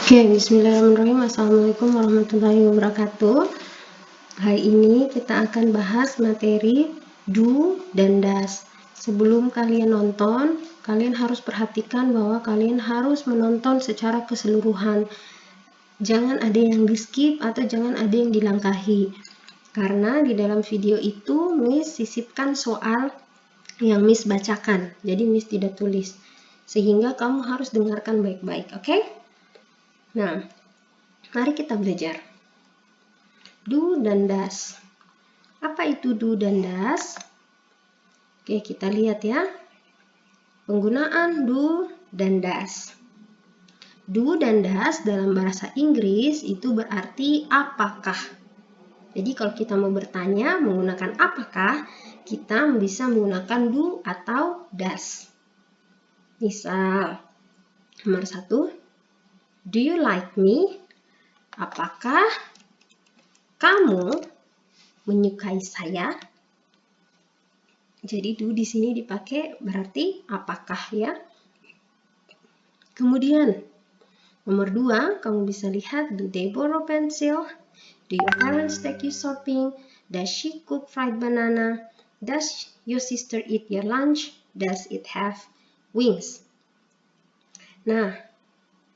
Oke, bismillahirrahmanirrahim. Assalamualaikum warahmatullahi wabarakatuh. Hari ini kita akan bahas materi do dan does. Sebelum kalian nonton, kalian harus perhatikan bahwa kalian harus menonton secara keseluruhan. Jangan ada yang di skip atau jangan ada yang dilangkahi. Karena di dalam video itu Miss sisipkan soal yang Miss bacakan. Jadi Miss tidak tulis. Sehingga kamu harus dengarkan baik-baik, oke? Nah, mari kita belajar. Do dan does. Apa itu do dan does? Oke, kita lihat ya. Penggunaan do dan does. Do dan does dalam bahasa Inggris itu berarti apakah. Jadi kalau kita mau bertanya menggunakan apakah, kita bisa menggunakan do atau does. Misal, nomor 1. Do you like me? Apakah kamu menyukai saya? Jadi do di sini dipakai berarti apakah ya. Kemudian nomor 2, kamu bisa lihat, do they borrow pencil? Do your parents take you shopping? Does she cook fried banana? Does your sister eat your lunch? Does it have wings? Nah,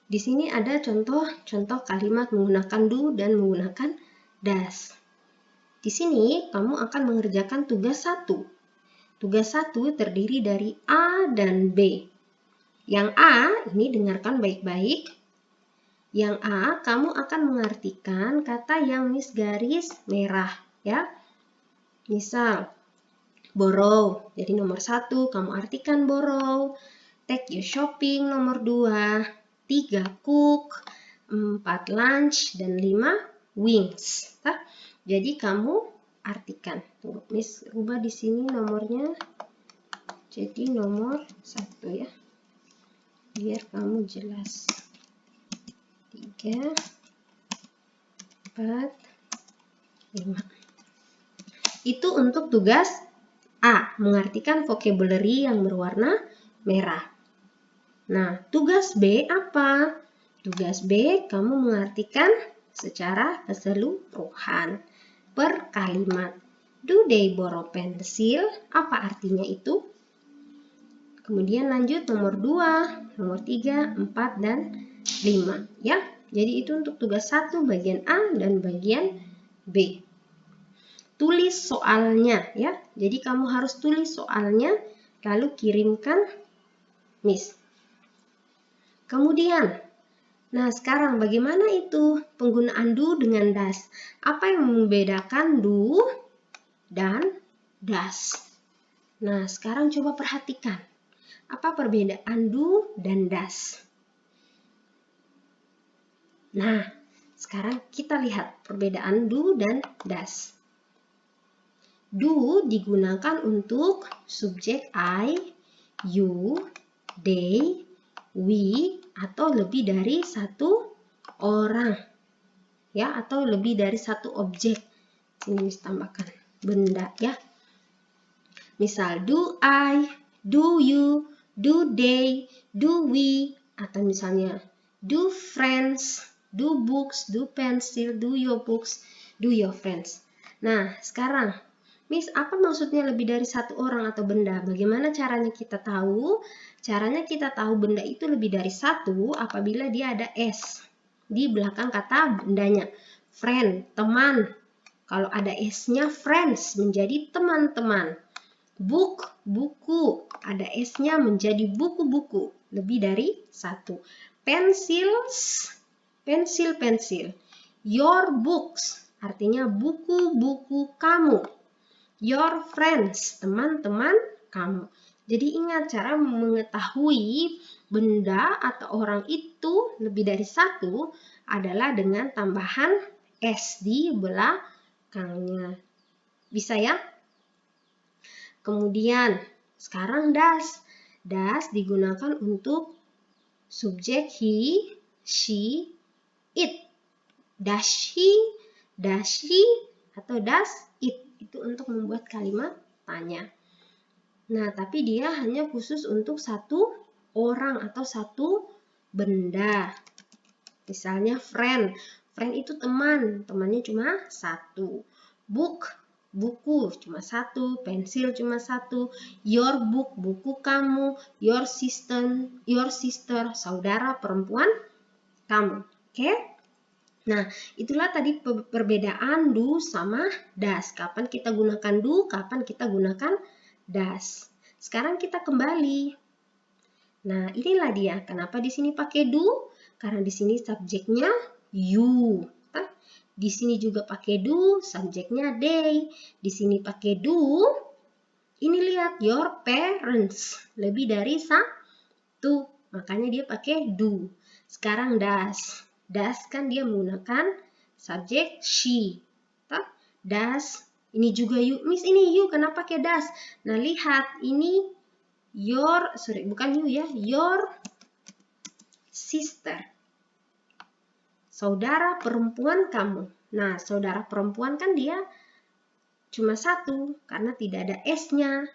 di sini ada contoh kalimat menggunakan do dan menggunakan does. Di sini kamu akan mengerjakan tugas 1. Tugas 1 terdiri dari A dan B. Yang A, ini dengarkan baik-baik. Yang A, kamu akan mengartikan kata yang Miss garis merah, ya. Misal, borrow. Jadi nomor 1, kamu artikan borrow. Take you shopping, nomor 2. 3, cook. 4, lunch. Dan 5, wings. Jadi kamu artikan. Tunggu, Miss ubah di sini nomornya. Jadi nomor 1 ya. Biar kamu jelas. 3, 4, 5. Itu untuk tugas A, mengartikan vocabulary yang berwarna merah. Nah, tugas B apa? Tugas B, kamu mengartikan secara keseluruhan per kalimat. Do they borrow pencil? Apa artinya itu? Kemudian lanjut nomor 2, nomor 3, 4, dan 5. Ya, jadi itu untuk tugas 1 bagian A dan bagian B. Tulis soalnya ya. Jadi kamu harus tulis soalnya lalu kirimkan Miss. Kemudian, nah sekarang bagaimana itu penggunaan do dengan does? Apa yang membedakan do dan does? Nah, sekarang coba perhatikan. Apa perbedaan do dan does? Nah, sekarang kita lihat perbedaan do dan does. Do digunakan untuk subjek I, you, they, we, atau lebih dari satu orang. Ya, atau lebih dari satu objek. Sini Miss tambahkan benda ya. Misal do I, do you, do they, do we, atau misalnya do friends, do books, do pencil, do your books, do your friends. Nah, sekarang Miss, apa maksudnya lebih dari satu orang atau benda? Bagaimana caranya kita tahu? Caranya kita tahu benda itu lebih dari satu apabila dia ada S di belakang kata bendanya. Friend, teman. Kalau ada S-nya friends menjadi teman-teman. Book, buku. Ada S-nya menjadi buku-buku. Lebih dari satu. Pencils, pensil. Your books, artinya buku-buku kamu. Your friends, teman-teman kamu. Jadi ingat, cara mengetahui benda atau orang itu lebih dari satu adalah dengan tambahan S di belakangnya. Bisa ya? Kemudian, sekarang does. Does digunakan untuk subjek he, she, it. Does she, atau does it. Itu untuk membuat kalimat tanya. Nah, tapi dia hanya khusus untuk satu orang atau satu benda. Misalnya friend. Friend itu teman. Temannya cuma satu. Book, buku cuma satu. Pensil cuma satu. Your book, buku kamu. Your sister, saudara perempuan kamu. Oke? Nah, itulah tadi perbedaan do sama does. Kapan kita gunakan do, kapan kita gunakan does. Sekarang kita kembali. Nah, inilah dia. Kenapa di sini pakai do? Karena di sini subjeknya you. Di sini juga pakai do, subjeknya they. Di sini pakai do. Ini lihat, your parents. Lebih dari satu. Makanya dia pakai do. Sekarang does. Does kan dia menggunakan subjek she. Does. Ini juga you. Miss ini you. Kenapa pakai does? Nah, lihat. Ini your sister. Saudara perempuan kamu. Nah, saudara perempuan kan dia cuma satu. Karena tidak ada S-nya.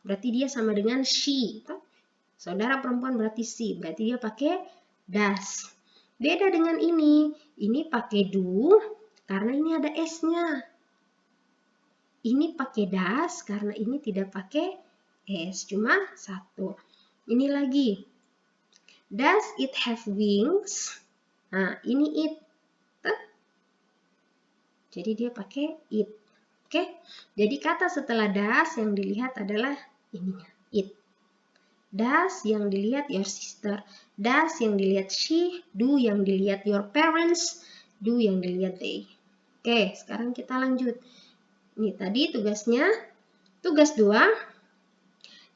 Berarti dia sama dengan she. Saudara perempuan berarti she. Berarti dia pakai does. Beda dengan ini. Ini pakai do karena ini ada S-nya. Ini pakai does karena ini tidak pakai S. Cuma satu. Ini lagi. Does it have wings? Nah, ini it. Jadi dia pakai it. Oke? Jadi kata setelah does yang dilihat adalah ininya, it. Does yang dilihat your sister. Does yang dilihat she. Do yang dilihat your parents. Do yang dilihat they. Oke, sekarang kita lanjut. Ini tadi tugasnya. Tugas 2.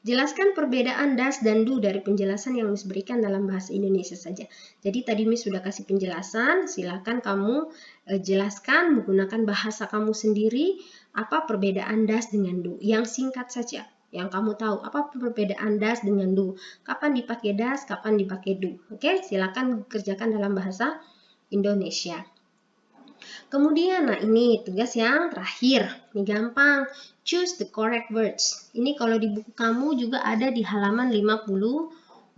Jelaskan perbedaan does dan do dari penjelasan yang Miss berikan dalam bahasa Indonesia saja. Jadi tadi Miss sudah kasih penjelasan, silakan kamu jelaskan menggunakan bahasa kamu sendiri apa perbedaan does dengan do. Yang singkat saja, yang kamu tahu apa perbedaan does dengan do. Kapan dipakai does, kapan dipakai do. Oke, silakan kerjakan dalam bahasa Indonesia. Kemudian, nah ini tugas yang terakhir. Ini gampang. Choose the correct words. Ini kalau di buku kamu juga ada di halaman 52.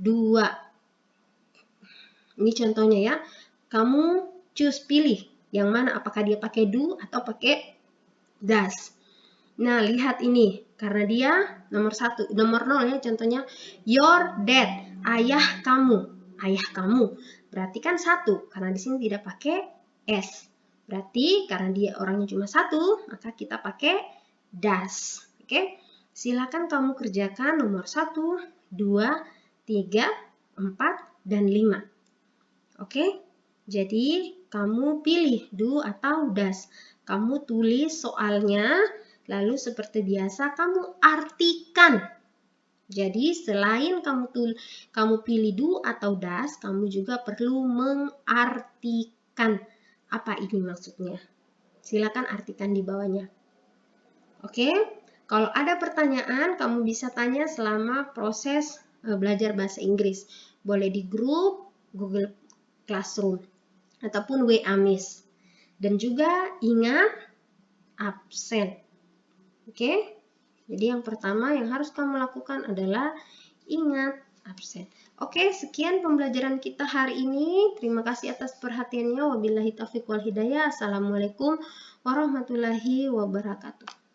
Ini contohnya ya. Kamu choose, pilih. Yang mana, apakah dia pakai do atau pakai does. Nah, lihat ini. Karena dia nomor 1, nomor 0 ya contohnya. Your dad, ayah kamu. Ayah kamu. Berarti kan 1. Karena di sini tidak pakai S. Berarti karena dia orangnya cuma 1, maka kita pakai does. Oke? Silakan kamu kerjakan nomor 1, 2, 3, 4, dan 5. Oke? Jadi, kamu pilih do atau does. Kamu tulis soalnya, lalu seperti biasa kamu artikan. Jadi, selain kamu pilih do atau does, kamu juga perlu mengartikan. Apa ini maksudnya? Silakan artikan di bawahnya. Oke? Kalau ada pertanyaan, kamu bisa tanya selama proses belajar bahasa Inggris. Boleh di grup Google Classroom ataupun WA Miss. Dan juga ingat absen. Oke? Jadi yang pertama yang harus kamu lakukan adalah ingat absen. Oke, sekian pembelajaran kita hari ini. Terima kasih atas perhatiannya. Wabillahi taufiq wal hidayah. Assalamualaikum warahmatullahi wabarakatuh.